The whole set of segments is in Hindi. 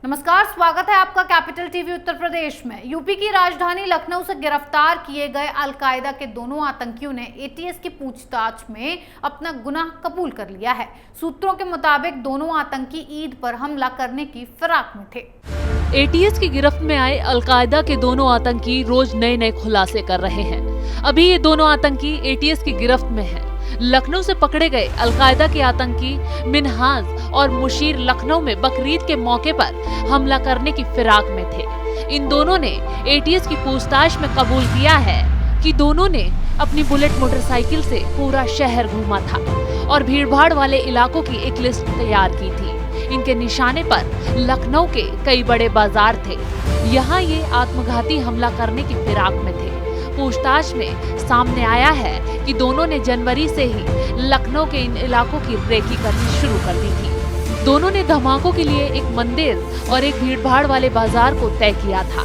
नमस्कार, स्वागत है आपका कैपिटल टीवी उत्तर प्रदेश में। यूपी की राजधानी लखनऊ से गिरफ्तार किए गए अलकायदा के दोनों आतंकियों ने एटीएस की पूछताछ में अपना गुनाह कबूल कर लिया है। सूत्रों के मुताबिक दोनों आतंकी ईद पर हमला करने की फिराक में थे। एटीएस की गिरफ्त में आए अलकायदा के दोनों आतंकी रोज नए नए खुलासे कर रहे हैं। अभी ये दोनों आतंकी एटीएस की गिरफ्त में हैं। लखनऊ से पकड़े गए अलकायदा के आतंकी मिनहाज और मुशीर लखनऊ में बकरीद के मौके पर हमला करने की फिराक में थे। इन दोनों ने एटीएस की पूछताछ में कबूल किया है कि दोनों ने अपनी बुलेट मोटरसाइकिल से पूरा शहर घूमा था और भीड़भाड़ वाले इलाकों की एक लिस्ट तैयार की थी। इनके निशाने पर लखनऊ के कई बड़े बाजार थे। यहाँ ये आत्मघाती हमला करने की फिराक में थे। पूछताछ में सामने आया है कि दोनों ने जनवरी से ही लखनऊ के इन इलाकों की रेकी करनी शुरू कर दी थी। दोनों ने धमाकों के लिए एक मंदिर और एक भीड़भाड़ वाले बाजार को तय किया था।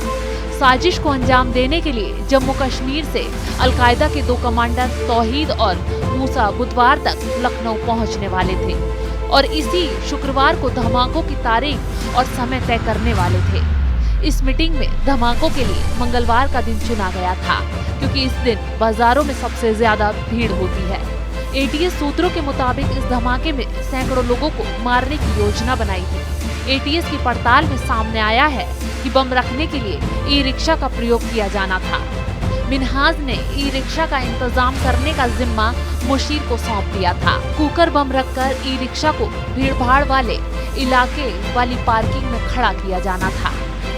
साजिश को अंजाम देने के लिए जम्मू कश्मीर से अलकायदा के दो कमांडर तौहीद और मूसा बुधवार तक लखनऊ पहुंचने वाले थे और इसी शुक्रवार को धमाकों की तारीख और समय तय करने वाले थे। इस मीटिंग में धमाकों के लिए मंगलवार का दिन चुना गया था क्योंकि इस दिन बाजारों में सबसे ज्यादा भीड़ होती है। एटीएस सूत्रों के मुताबिक इस धमाके में सैकड़ों लोगों को मारने की योजना बनाई थी। एटीएस की पड़ताल में सामने आया है कि बम रखने के लिए ई रिक्शा का प्रयोग किया जाना था। मिनहाज ने ई रिक्शा का इंतजाम करने का जिम्मा मुशीर को सौंप दिया था। कुकर बम रखकर ई रिक्शा को भीड़भाड़ वाले इलाके वाली पार्किंग में खड़ा किया जाना था।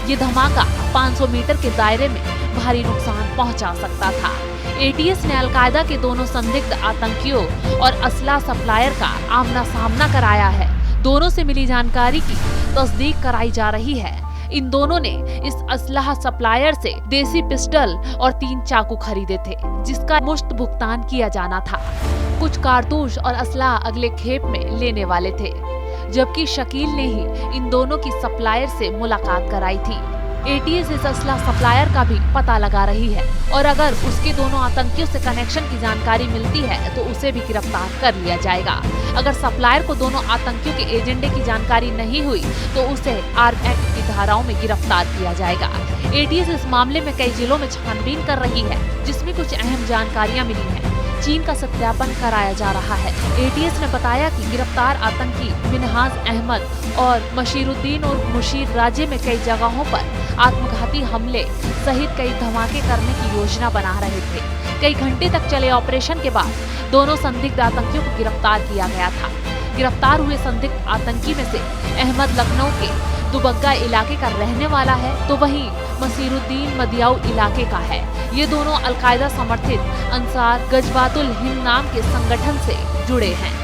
ये धमाका 500 मीटर के दायरे में भारी नुकसान पहुंचा सकता था। एटीएस ने अलकायदा के दोनों संदिग्ध आतंकियों और असला सप्लायर का आमना सामना कराया है। दोनों से मिली जानकारी की तस्दीक कराई जा रही है। इन दोनों ने इस असलाह सप्लायर से देसी पिस्टल और 3 चाकू खरीदे थे जिसका मुश्त भुगतान किया जाना था। कुछ कारतूस और असलाह अगले खेप में लेने वाले थे, जबकि शकील ने ही इन दोनों की सप्लायर से मुलाकात कराई थी। एटीएस इस असला सप्लायर का भी पता लगा रही है और अगर उसके दोनों आतंकियों से कनेक्शन की जानकारी मिलती है तो उसे भी गिरफ्तार कर लिया जाएगा। अगर सप्लायर को दोनों आतंकियों के एजेंडे की जानकारी नहीं हुई तो उसे आर्म एक्ट की धाराओं में गिरफ्तार किया जाएगा। एटीएस इस मामले में कई जिलों में छानबीन कर रही है जिसमें कुछ अहम जानकारियाँ मिली है। चीन का सत्यापन कराया जा रहा है। एटीएस ने बताया कि गिरफ्तार आतंकी मिनहाज अहमद और मशीरुद्दीन और मुशीर राज्य में कई जगहों पर आत्मघाती हमले सहित कई धमाके करने की योजना बना रहे थे। कई घंटे तक चले ऑपरेशन के बाद दोनों संदिग्ध आतंकियों को गिरफ्तार किया गया था। गिरफ्तार हुए संदिग्ध आतंकी में से अहमद लखनऊ के दुबग्गा इलाके का रहने वाला है तो वहीं मसीरुद्दीन मदियाऊ इलाके का है। ये दोनों अलकायदा समर्थित अंसार गजवातुल हिंद नाम के संगठन से जुड़े हैं।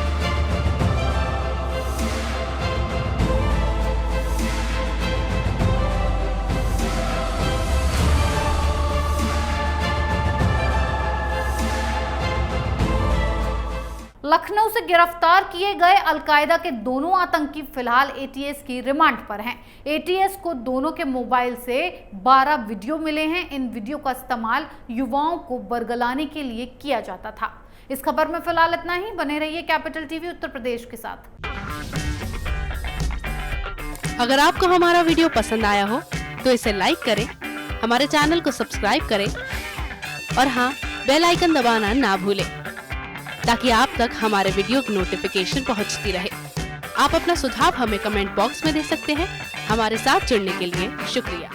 लखनऊ से गिरफ्तार किए गए अलकायदा के दोनों आतंकी फिलहाल एटीएस की रिमांड पर हैं। एटीएस को दोनों के मोबाइल से 12 वीडियो मिले हैं। इन वीडियो का इस्तेमाल युवाओं को बरगलाने के लिए किया जाता था। इस खबर में फिलहाल इतना ही। बने रहिए कैपिटल टीवी उत्तर प्रदेश के साथ। अगर आपको हमारा वीडियो पसंद आया हो तो इसे लाइक करें, हमारे चैनल को सब्सक्राइब करें और हाँ, बेल आइकन दबाना ना भूलें ताकि आप तक हमारे वीडियो की नोटिफिकेशन पहुंचती रहे। आप अपना सुझाव हमें कमेंट बॉक्स में दे सकते हैं। हमारे साथ जुड़ने के लिए शुक्रिया।